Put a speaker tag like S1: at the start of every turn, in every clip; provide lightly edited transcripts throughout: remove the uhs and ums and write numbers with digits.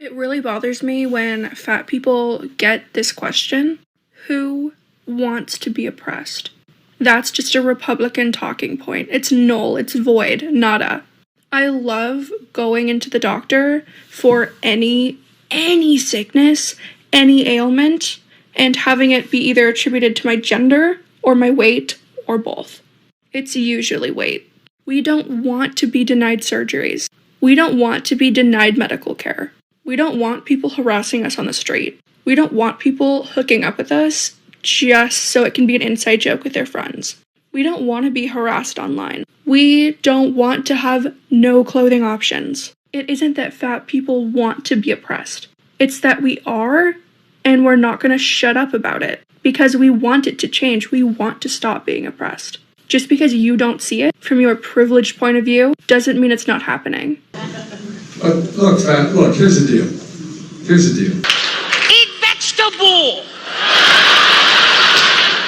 S1: It really bothers me when fat people get this question, who wants to be oppressed? That's just a Republican talking point. It's null, it's void, nada. I love going into the doctor for any sickness, any ailment, and having it be either attributed to my gender or my weight or both. It's usually weight. We don't want to be denied surgeries. We don't want to be denied medical care. We don't want people harassing us on the street. We don't want people hooking up with us just so it can be an inside joke with their friends. We don't want to be harassed online. We don't want to have no clothing options. It isn't that fat people want to be oppressed. It's that we are, and we're not going to shut up about it because we want it to change. We want to stop being oppressed. Just because you don't see it from your privileged point of view doesn't mean it's not happening.
S2: Look, fat, look, here's the deal.
S3: Eat vegetable!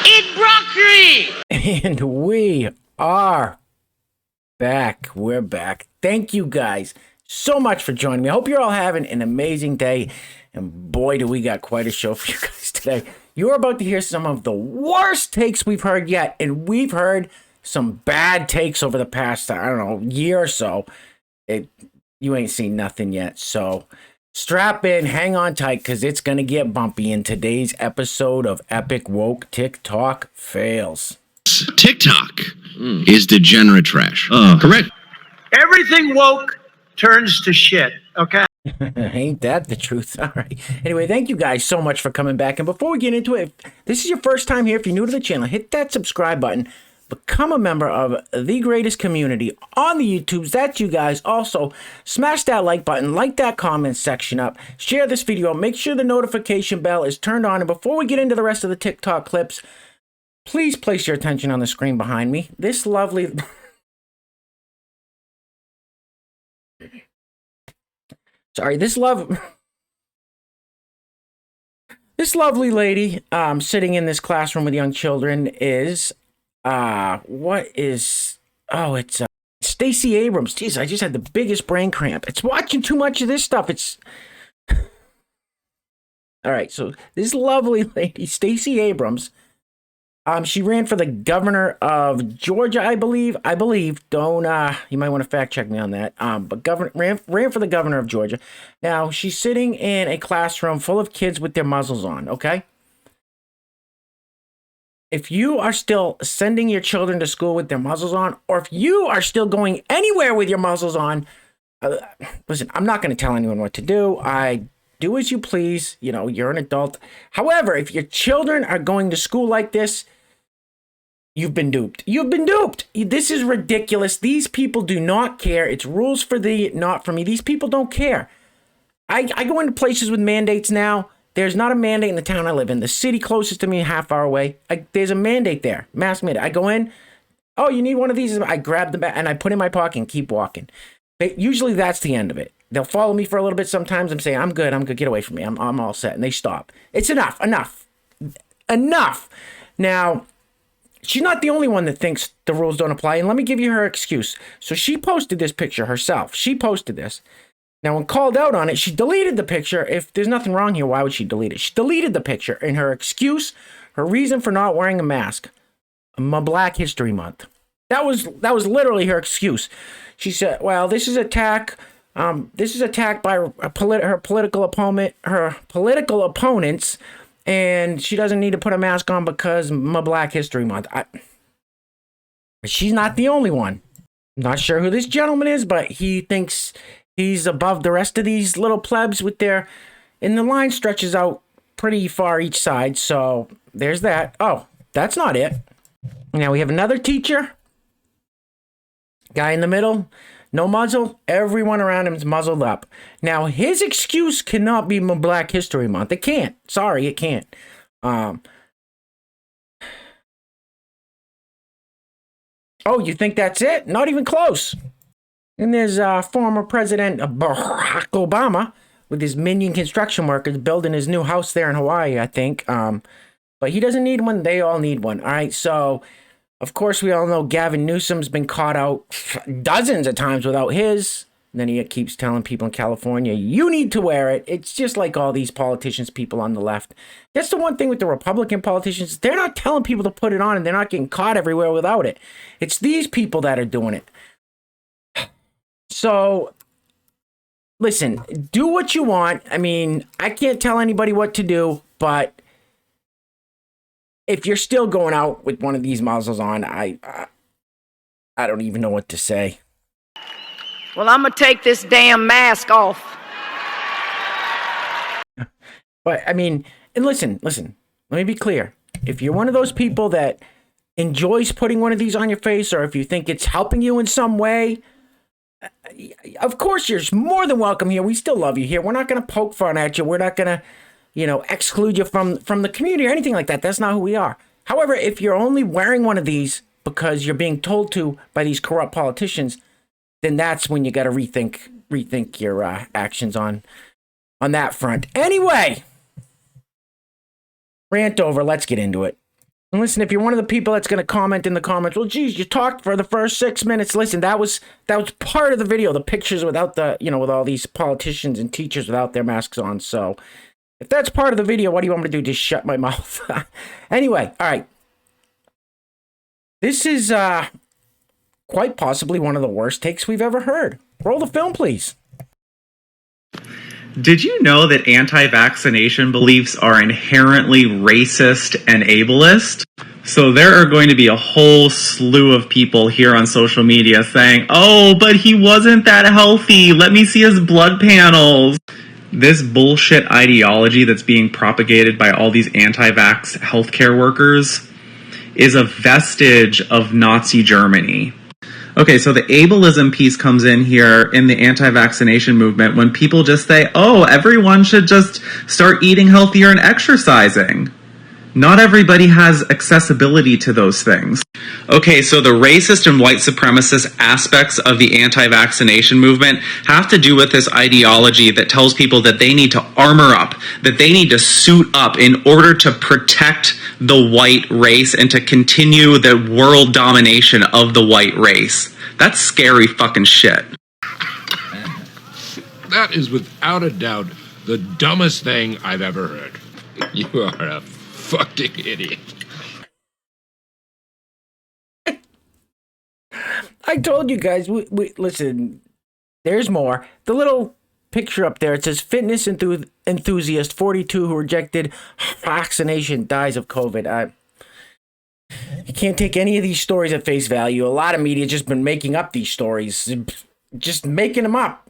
S3: Eat broccoli!
S4: And we are back. We're back. Thank you guys so much for joining me. I hope you're all having an amazing day. And boy, do we got quite a show for you guys today. You're about to hear some of the worst takes we've heard yet. And we've heard some bad takes over the past, I don't know, year or so. You ain't seen nothing yet. So strap in, hang on tight, because it's going to get bumpy in today's episode of Epic Woke TikTok Fails.
S5: TikTok is degenerate trash. Correct.
S6: Everything woke turns to shit, okay?
S4: Ain't that the truth? All right. Anyway, thank you guys so much for coming back. And before we get into it, if this is your first time here, if you're new to the channel, hit that subscribe button. Become a member of the greatest community on the YouTubes. That's you guys. Also, smash that like button, like that comment section up, share this video, make sure the notification bell is turned on. And before we get into the rest of the TikTok clips, please place your attention on the screen behind me. This lovely... This lovely lady sitting in this classroom with young children is... it's Stacey Abrams. Jeez, I just had the biggest brain cramp. It's watching too much of this stuff. It's all right. So this lovely lady, Stacey Abrams, she ran for the governor of Georgia, I believe. Don't you might want to fact check me on that. But ran for the governor of Georgia. Now she's sitting in a classroom full of kids with their muzzles on. Okay. If you are still sending your children to school with their muzzles on, or if you are still going anywhere with your muzzles on, listen, I'm not going to tell anyone what to do. I do as you please. You know, you're an adult. However, if your children are going to school like this, you've been duped. You've been duped. This is ridiculous. These people do not care. It's rules for thee, not for me. These people don't care. I go into places with mandates now. There's not a mandate in the town I live in. The city closest to me, half hour away, there's a mandate there. Mask mandate. I go in. Oh, you need one of these? I grab the bag and I put it in my pocket and keep walking. Usually that's the end of it. They'll follow me for a little bit sometimes. I'm saying, I'm good. Get away from me. I'm all set. And they stop. It's enough. Now, she's not the only one that thinks the rules don't apply. And let me give you her excuse. So she posted this picture herself. She posted this. Now, when called out on it, she deleted the picture. If there's nothing wrong here, why would she delete it? She deleted the picture, and her excuse, her reason for not wearing a mask, Black History Month. That was literally her excuse. She said, "Well, this is attack. This is attack by her political opponents, and she doesn't need to put a mask on because Black History Month." She's not the only one. Not sure who this gentleman is, but he thinks he's above the rest of these little plebs with their... And the line stretches out pretty far each side, so there's that. Oh, that's not it. Now we have another teacher. Guy in the middle, no muzzle. Everyone around him is muzzled up. Now, his excuse cannot be Black History Month. It can't. Sorry, it can't. Oh, you think that's it? Not even close. And there's former President Barack Obama with his minion construction workers building his new house there in Hawaii, I think. But he doesn't need one. They all need one. All right. So, of course, we all know Gavin Newsom's been caught out dozens of times without his And then he keeps telling people in California, you need to wear it. It's just like all these politicians, people on the left. That's the one thing with the Republican politicians. They're not telling people to put it on and they're not getting caught everywhere without it. It's these people that are doing it. So, listen, do what you want. I mean, I can't tell anybody what to do, but if you're still going out with one of these muzzles on, I don't even know what to say.
S7: Well, I'm going to take this damn mask off.
S4: But, I mean, and listen, let me be clear. If you're one of those people that enjoys putting one of these on your face, or if you think it's helping you in some way, of course, you're more than welcome here. We still love you here. We're not going to poke fun at you. We're not going to, exclude you from the community or anything like that. That's not who we are. However, if you're only wearing one of these because you're being told to by these corrupt politicians, then that's when you got to rethink your actions on that front. Anyway, rant over. Let's get into it. And listen, if you're one of the people that's going to comment in the comments, well, geez, you talked for the first 6 minutes. Listen, that was part of the video. The pictures without the, with all these politicians and teachers without their masks on. So if that's part of the video, what do you want me to do? Just shut my mouth. Anyway, all right. This is quite possibly one of the worst takes we've ever heard. Roll the film, please.
S8: Did you know that anti-vaccination beliefs are inherently racist and ableist? So there are going to be a whole slew of people here on social media saying, oh, but he wasn't that healthy. Let me see his blood panels. This bullshit ideology that's being propagated by all these anti-vax healthcare workers is a vestige of Nazi Germany. Okay, so the ableism piece comes in here in the anti-vaccination movement when people just say, oh, everyone should just start eating healthier and exercising. Not everybody has accessibility to those things. Okay, so the racist and white supremacist aspects of the anti-vaccination movement have to do with this ideology that tells people that they need to armor up, that they need to suit up in order to protect the white race and to continue the world domination of the white race. That's scary fucking shit.
S9: That is without a doubt the dumbest thing I've ever heard. You are a fucking idiot.
S4: I told you guys, we listen, there's more. The little picture up there, it says fitness enthusiast 42 who rejected vaccination dies of COVID. You can't take any of these stories at face value. A lot of media just been making up these stories, just making them up.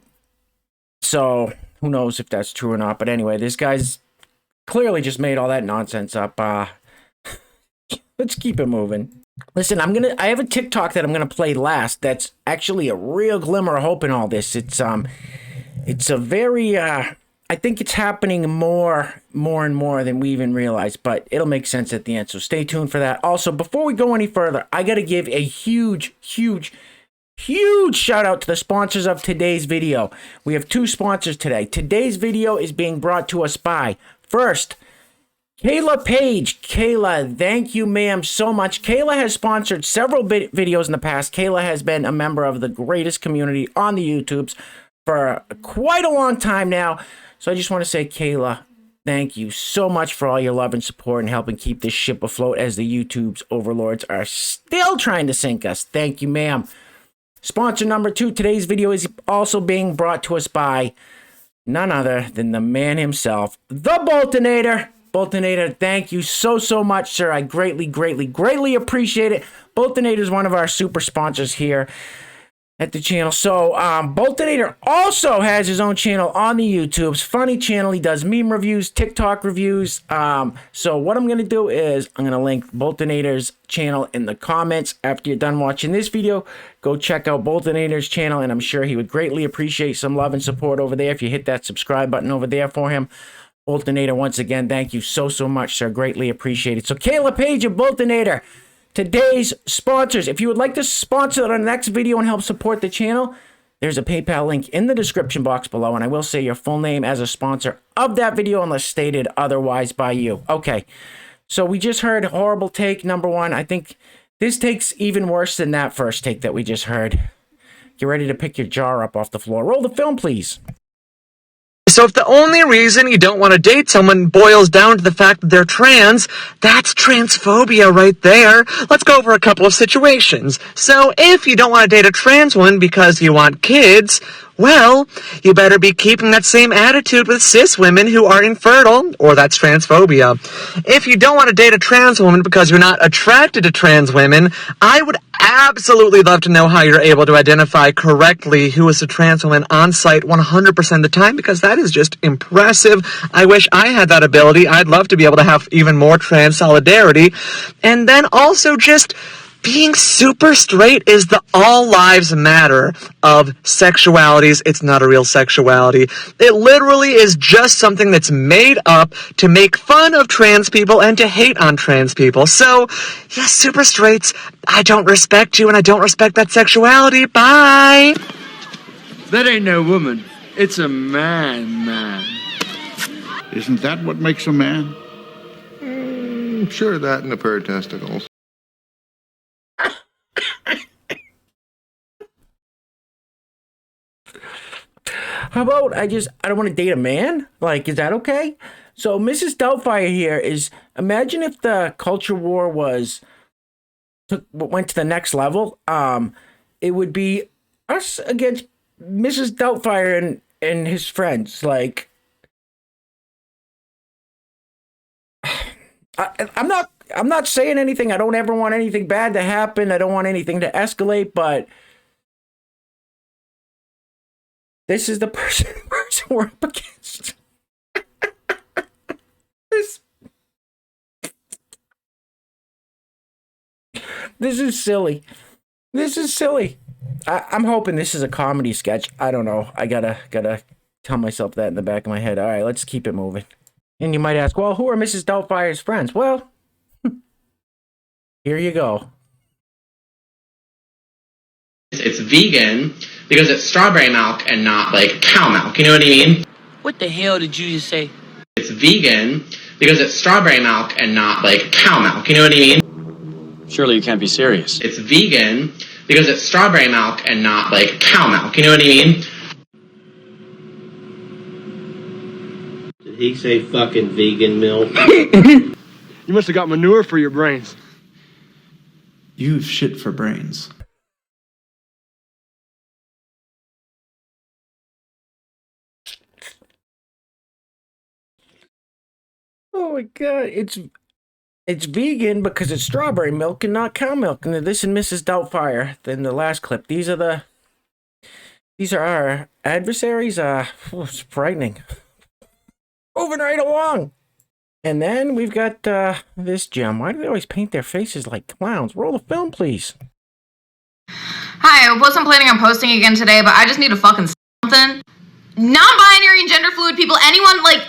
S4: So who knows if that's true or not. But anyway, this guy's clearly just made all that nonsense up. Let's keep it moving. Listen, I have a TikTok that I'm gonna play last. That's actually a real glimmer of hope in all this. It's a very I think it's happening more and more than we even realize, but it'll make sense at the end. So stay tuned for that. Also, before we go any further, I gotta give a huge shout out to the sponsors of today's video. We have 2 sponsors today. Today's video is being brought to us by, first, Kayla Page. Kayla, thank you, ma'am, so much. Kayla has sponsored several videos in the past. Kayla has been a member of the greatest community on the YouTubes for quite a long time now. So I just want to say, Kayla, thank you so much for all your love and support and helping keep this ship afloat as the YouTube's overlords are still trying to sink us. Thank you, ma'am. Sponsor number 2, today's video is also being brought to us by none other than the man himself, the Boltonator. Boltonator, thank you so much, sir. I greatly appreciate it. Boltonator is one of our super sponsors here at the channel. So, Boltonator also has his own channel on the YouTubes. Funny channel. He does meme reviews, TikTok reviews. So what I'm going to do is I'm going to link Boltonator's channel in the comments after you're done watching this video. Go check out Boltonator's channel, and I'm sure he would greatly appreciate some love and support over there if you hit that subscribe button over there for him. Boltonator, once again, thank you so much, sir. Greatly appreciate it. So, Kayla Page of Boltonator, today's sponsors. If you would like to sponsor our next video and help support the channel, there's a PayPal link in the description box below, and I will say your full name as a sponsor of that video unless stated otherwise by you. Okay, so we just heard horrible take number 1. I think this take's even worse than that first take that we just heard. get ready to pick your jar up off the floor. Roll the film, please.
S10: So if the only reason you don't want to date someone boils down to the fact that they're trans, that's transphobia right there. Let's go over a couple of situations. So if you don't want to date a trans woman because you want kids, well, you better be keeping that same attitude with cis women who are infertile, or that's transphobia. If you don't want to date a trans woman because you're not attracted to trans women, I would absolutely love to know how you're able to identify correctly who is a trans woman on site 100% of the time, because that is just impressive. I wish I had that ability. I'd love to be able to have even more trans solidarity. And then also just being super straight is the all lives matter of sexualities. It's not a real sexuality. It literally is just something that's made up to make fun of trans people and to hate on trans people. So, yes, super straights, I don't respect you and I don't respect that sexuality. Bye!
S2: That ain't no woman. It's a man.
S11: Isn't that what makes a man?
S12: Sure, that and a pair of testicles.
S4: How about I don't want to date a man? Like, is that okay? So Mrs. Doubtfire here is, imagine if the culture war went to the next level. It would be us against Mrs. Doubtfire and his friends. Like, I'm not saying anything. I don't ever want anything bad to happen. I don't want anything to escalate, but this is the person we're up against. This is silly. This is silly. I'm hoping this is a comedy sketch. I don't know. I gotta tell myself that in the back of my head. All right, let's keep it moving. And you might ask, well, who are Mrs. Doubtfire's friends? Well, here you go.
S13: It's vegan because it's strawberry milk and not like cow milk. You know what I mean?
S3: What the hell did you just say?
S13: It's vegan because it's strawberry milk and not like cow milk. You know what I mean?
S14: Surely you can't be serious.
S13: It's vegan because it's strawberry milk and not like cow milk. You know what I mean?
S15: Did he say fucking vegan milk?
S2: You must have got manure for your brains.
S16: You've shit for brains.
S4: Oh my god, it's vegan because it's strawberry milk and not cow milk. And this and Mrs. Doubtfire. Then the last clip. These are our adversaries. It's frightening. Moving right along. And then we've got this gem. Why do they always paint their faces like clowns? Roll the film, please.
S17: Hi, I wasn't planning on posting again today, but I just need to fucking something. Non-binary and gender fluid people, anyone, like,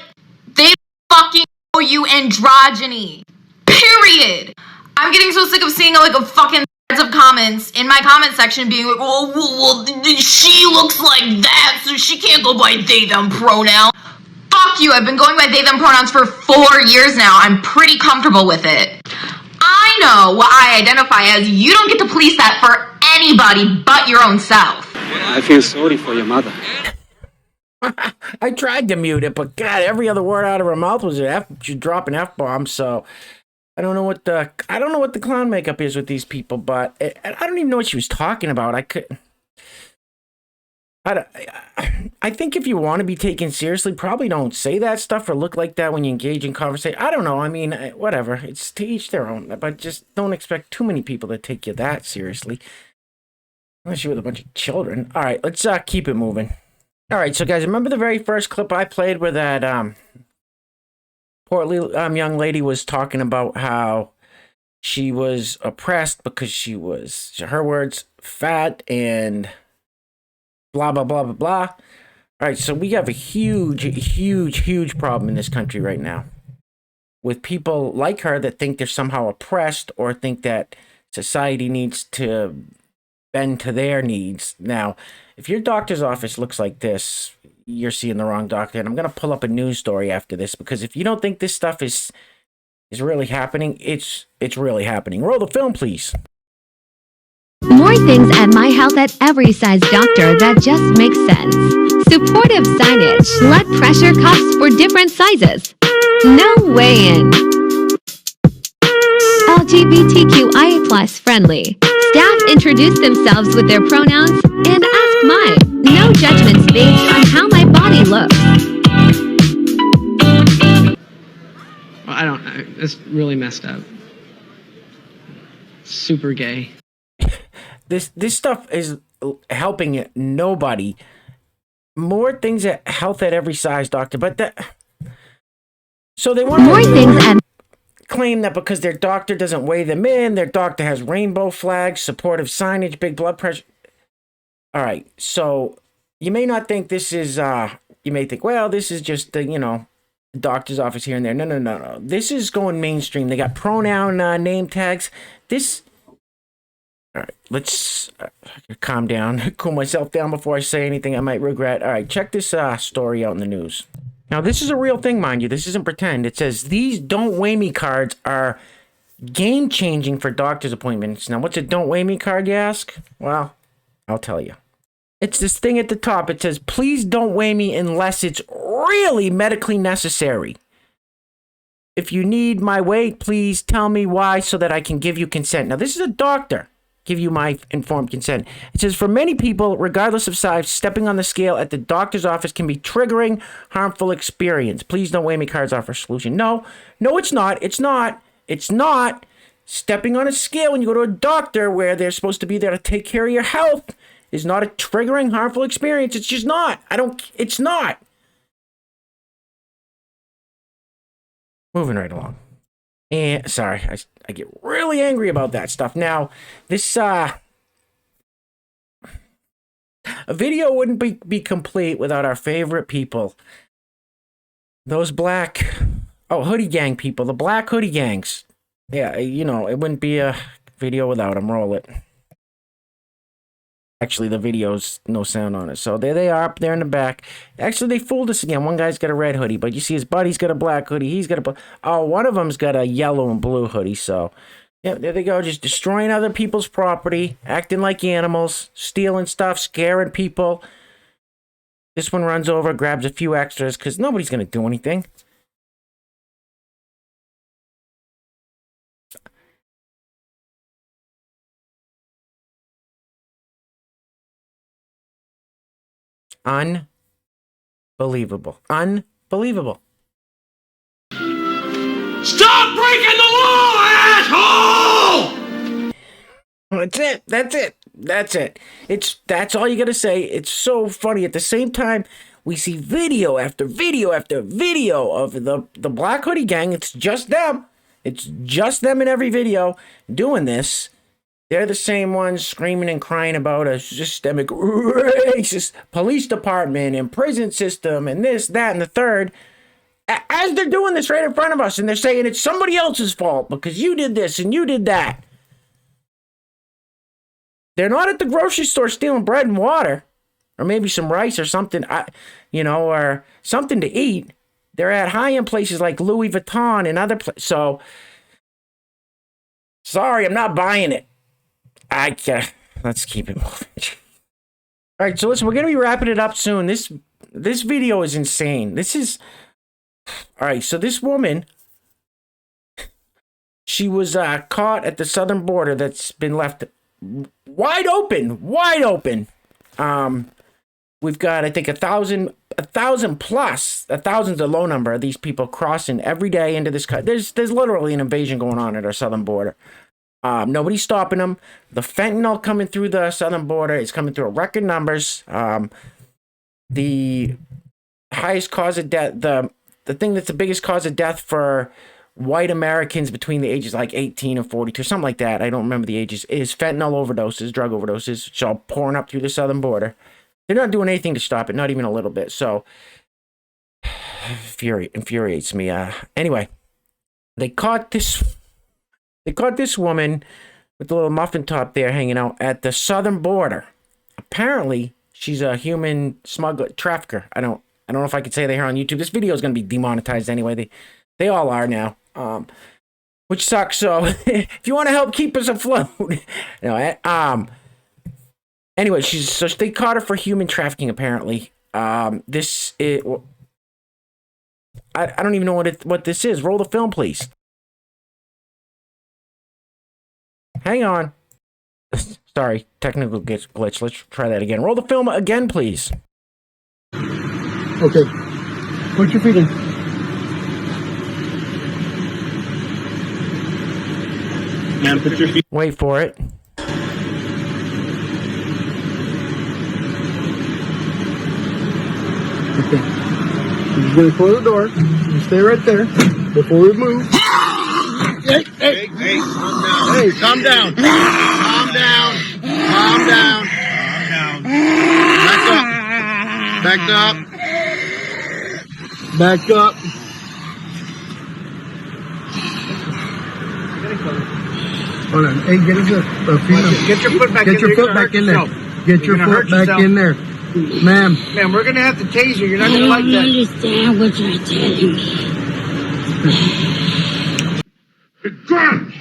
S17: they fucking owe you androgyny. Period. I'm getting so sick of seeing, like, a fucking threads of comments in my comment section being like, well, she looks like that, so she can't go by they, them pronoun. Fuck you, I've been going by they, them pronouns for 4 years now. I'm pretty comfortable with it. I know what I identify as. You don't get to police that for anybody but your own self.
S14: I feel sorry for your mother.
S4: I tried to mute it, but God, every other word out of her mouth was she's dropping F-bombs, so I don't know what the clown makeup is with these people, but I don't even know what she was talking about. I think if you want to be taken seriously, probably don't say that stuff or look like that when you engage in conversation. I don't know. I mean, whatever. It's to each their own. But just don't expect too many people to take you that seriously. Unless you're with a bunch of children. All right, let's keep it moving. All right, so guys, remember the very first clip I played where that poor young lady was talking about how she was oppressed because she was, her words, fat and blah, blah, blah, blah, blah. All right, so we have a huge problem in this country right now with people like her that think they're somehow oppressed or think that society needs to bend to their needs. Now, if your doctor's office looks like this, you're seeing the wrong doctor. And I'm going to pull up a news story after this, because if you don't think this stuff is really happening, it's really happening. Roll the film, please.
S12: More things at my health at every size doctor that just makes sense. Supportive signage, blood pressure cuffs for different sizes. No weigh-in. LGBTQIA+ friendly. Staff introduce themselves with their pronouns and ask my. No judgments based on how my body looks.
S18: Well, I don't know. It's really messed up. Super gay.
S4: This stuff is helping nobody. More things at health at every size doctor, but that. So they want
S12: more things at.
S4: Claim that because their doctor doesn't weigh them in, their doctor has rainbow flags, supportive signage, big blood pressure. All right, so you may not think this is, you may think, well, this is just the, doctor's office here and there. No. This is going mainstream. They got pronoun name tags. This, all right, let's calm down, cool myself down before I say anything I might regret. All right, check this story out in the news. Now, this is a real thing, mind you. This isn't pretend. It says, these Don't Weigh Me cards are game-changing for doctor's appointments. Now, what's a Don't Weigh Me card, you ask? Well, I'll tell you. It's this thing at the top. It says, please don't weigh me unless it's really medically necessary. If you need my weight, please tell me why so that I can give you consent. Now, this is a doctor. Give you my informed consent. It says, for many people, regardless of size, stepping on the scale at the doctor's office can be triggering, harmful experience. Please don't weigh me cards offer a solution. No, it's not. It's not. Stepping on a scale when you go to a doctor where they're supposed to be there to take care of your health is not a triggering, harmful experience. It's just not. It's not. Moving right along. And sorry, I get really angry about that stuff. Now, this a video wouldn't be complete without our favorite people. Those black hoodie gang people, the black hoodie gangs. Yeah, it wouldn't be a video without them. Roll it. Actually, the video's no sound on it. So there they are up there in the back. Actually, they fooled us again. One guy's got a red hoodie, but you see his buddy's got a black hoodie. He's got one of them's got a yellow and blue hoodie. So, yeah, there they go. Just destroying other people's property, acting like animals, stealing stuff, scaring people. This one runs over, grabs a few extras because nobody's going to do anything. Unbelievable.
S2: Stop breaking the law, asshole!
S4: That's it. That's all you gotta say. It's so funny. At the same time, we see video after video after video of the black hoodie gang. It's just them. It's just them in every video doing this. They're the same ones screaming and crying about a systemic racist police department and prison system and this, that, and the third. As they're doing this right in front of us, and they're saying it's somebody else's fault because you did this and you did that. They're not at the grocery store stealing bread and water, or maybe some rice or something, or something to eat. They're at high-end places like Louis Vuitton and other places. So, sorry, I'm not buying it. Let's keep it moving. All right, so listen, we're going to be wrapping it up soon. This video is insane. All right, so this woman, she was caught at the southern border that's been left wide open. We've got, I think, 1,000 plus, 1,000's a low number of these people crossing every day into this country. There's literally an invasion going on at our southern border. Nobody's stopping them. The fentanyl coming through the southern border is coming through record numbers. The highest cause of death, the thing that's the biggest cause of death for white Americans between the ages like 18 and 42, something like that, I don't remember the ages, is fentanyl overdoses, drug overdoses, which are pouring up through the southern border. They're not doing anything to stop it, not even a little bit. So, infuriates me. Anyway, they caught this woman with the little muffin top there hanging out at the southern border. Apparently, she's a human smuggler, trafficker. I don't know if I could say that here on YouTube. This video is going to be demonetized anyway. They all are now, which sucks. So if you want to help keep us afloat, Anyway, so they caught her for human trafficking, apparently. I don't even know what this is. Roll the film, please. Hang on. Sorry, technical glitch. Let's try that again. Roll the film again, please.
S2: Okay. Put your feet in.
S15: Man, put your feet.
S4: Wait for it.
S2: Okay. I'm just gonna close the door. You stay right there before we move. Hey, calm down. Calm down. Calm down. Back up. Back up. Hold on. Hey, get your foot back in there. Get your foot back in there. Get your foot back in there. Ma'am.
S6: Man, we're gonna have to tase you. You're not gonna like that.
S19: I don't understand what you're telling me.
S9: Begone!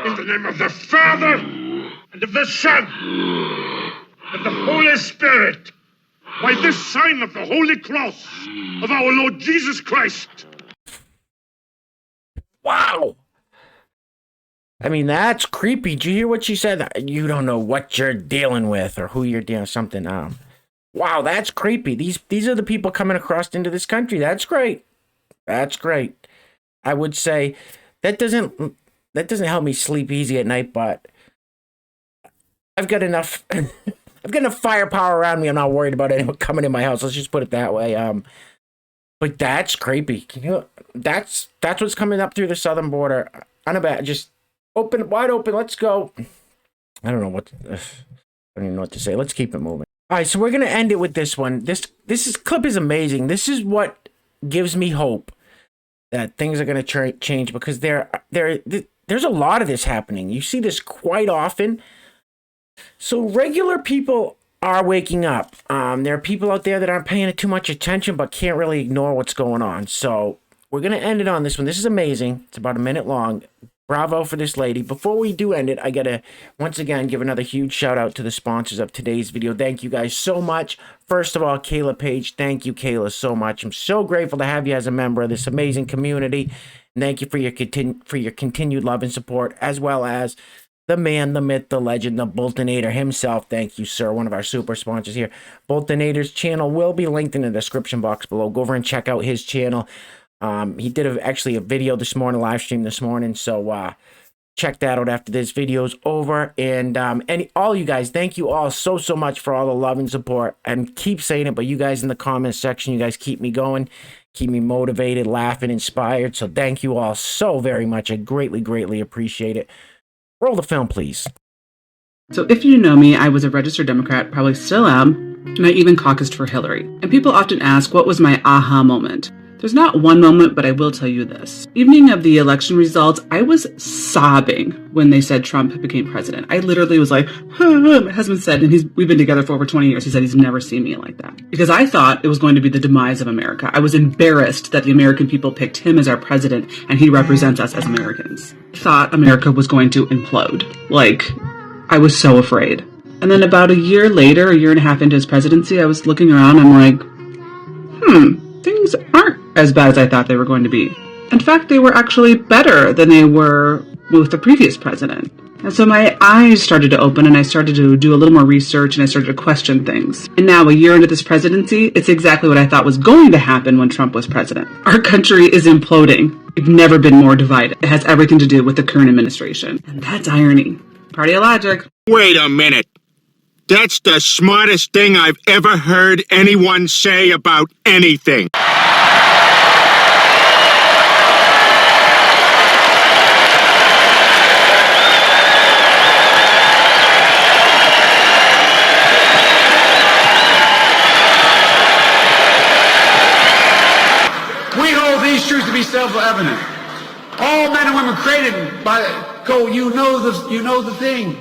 S9: In the name of the Father, and of the Son, and of the Holy Spirit, by this sign of the Holy Cross of our Lord Jesus Christ.
S4: Wow! I mean, that's creepy. Did you hear what she said? You don't know what you're dealing with or who you're dealing with, something. Wow, that's creepy. These are the people coming across into this country. That's great. That's great. I would say that doesn't help me sleep easy at night, but I've got enough firepower around me. I'm not worried about anyone coming in my house. Let's just put it that way. But that's creepy. That's what's coming up through the southern border. Just wide open. Let's go. I don't even know what to say. Let's keep it moving. All right, so we're gonna end it with this one. This clip is amazing. This is what gives me hope that things are gonna change, because there's a lot of this happening. You see this quite often. So regular people are waking up. There are people out there that aren't paying too much attention but can't really ignore what's going on. So we're gonna end it on this one. This is amazing. It's about a minute long. Bravo for this lady. Before we do end it, I gotta once again give another huge shout out to the sponsors of today's video. Thank you guys so much. First of all, Kayla Page. Thank you, Kayla, so much. I'm so grateful to have you as a member of this amazing community. And thank you for your continued love and support, as well as the man, the myth, the legend, the Boltonator himself. Thank you, sir. One of our super sponsors here. Boltonator's channel will be linked in the description box below. Go over and check out his channel. He did actually a video this morning, live stream this morning, so check that out after this video's over. And all you guys, thank you all so much for all the love and support. And keep saying it, but you guys in the comments section, you guys keep me going, keep me motivated, laughing, inspired. So thank you all so very much. I greatly appreciate it. Roll the film, please.
S20: So if you know me, I was a registered Democrat, probably still am, and I even caucused for Hillary. And people often ask, what was my aha moment? There's not one moment, but I will tell you this. Evening of the election results, I was sobbing when they said Trump became president. I literally was like, my husband said, and we've been together for over 20 years, he said he's never seen me like that. Because I thought it was going to be the demise of America. I was embarrassed that the American people picked him as our president, and he represents us as Americans. I thought America was going to implode. I was so afraid. And then about a year later, a year and a half into his presidency, I was looking around, I'm like, things aren't as bad as I thought they were going to be. In fact, they were actually better than they were with the previous president. And so my eyes started to open, and I started to do a little more research, and I started to question things. And now, a year into this presidency, it's exactly what I thought was going to happen when Trump was president. Our country is imploding. We've never been more divided. It has everything to do with the current administration. And that's irony. Party of logic.
S21: Wait a minute. That's the smartest thing I've ever heard anyone say about anything.
S22: We hold these truths to be self-evident. All men and women created by you know the thing.